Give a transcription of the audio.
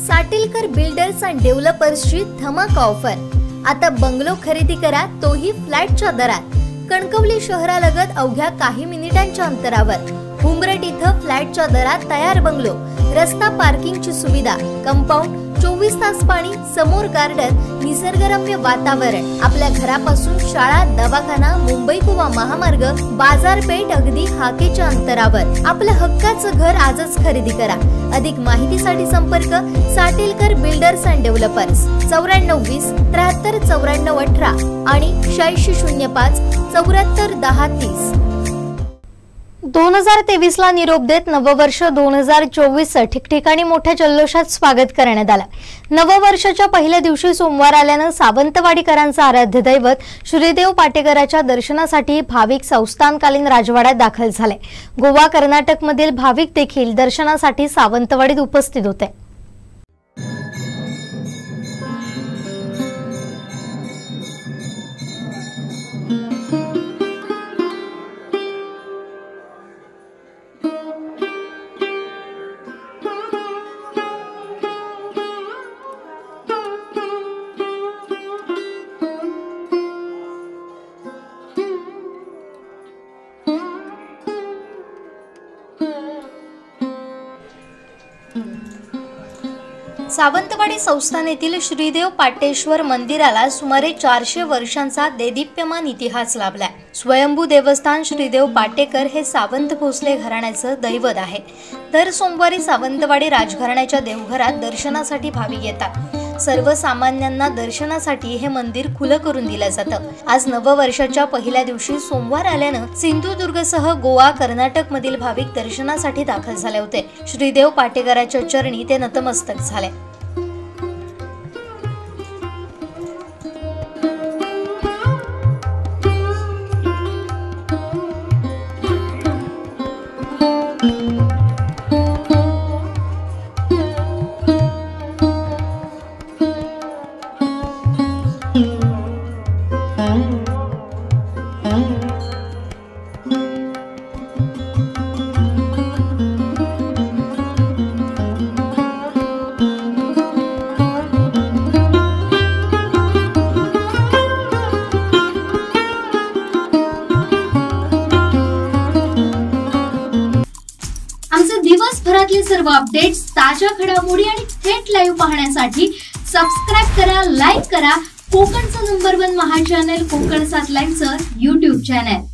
Satelkar builders and डेव्हलपर्सची धमाका offer. आता bungalow खरेदी करा, तोही फ्लॅटच्या दरात। कणकवली शहरालगत अवघ्या काही मिनिटांच्या अंतरावर उमरट इथं फ्लॅटच्या दरात तयार बंगलो, रस्ता पार्किंगची सुविधा, कंपाऊंड, 24 तास पाणी, समोर गार्डन, निसर्गरम्य वातावरण। आपल्या घरापासून शाळा, दवाखाना, मुंबई गोवा महामार्ग, बाजारपेठ अगदी हाकेच्या अंतरावर। आपलं हक्काचं घर आजच खरेदी करा। अधिक माहितीसाठी संपर्क साटेलकर बिल्डर्स अँड डेव्हलपर्स 9420 73 94 18 आणि 8605 74 10 30। 2023 ला निरोप देत नववर्ष 2024 ठिकठिकाणी मोठ्या जल्लोषात स्वागत करण्यात आलं। नववर्षाच्या पहिल्या दिवशी सोमवार आल्यानं सावंतवाडीकरांचं आराध्य दैवत श्रीदेव पाटेकरांच्या दर्शनासाठी भाविक संस्थानकालीन राजवाड्यात दाखल झाले। गोवा, कर्नाटक मधील भाविक देखील दर्शनासाठी सावंतवाडीत उपस्थित होते। सावंतवाडी संस्थानेतील श्रीदेव पाटेश्वर मंदिराला सुमारे 400 वर्षांचा देदीप्यमान इतिहास लाभलाय। स्वयंभू देवस्थान श्रीदेव पाटेकर हे सावंत भोसले घराण्याचं दैवत आहे। दर सोमवारी सावंतवाडी राजघराण्याच्या देवघरात दर्शनासाठी भाविक येतात। सर्वसामान्यांना दर्शनासाठी हे मंदिर खुलं करून दिलं जातं। आज नववर्षाच्या पहिल्या दिवशी सोमवार आल्यानं सिंधुदुर्गसह गोवा, कर्नाटक मधील भाविक दर्शनासाठी दाखल झाले होते। श्रीदेव पाटेकरांच्या चरणी ते नतमस्तक झाले। दिवसभरातले सर्व अपडेट्स, ताज्या घडामोडी आणि थेट लाईव्ह पाहण्यासाठी सबस्क्राइब करा, लाईक करा कोकणचं नंबर 1 महा चॅनल कोकण 7 लाईव्हचं YouTube चॅनल।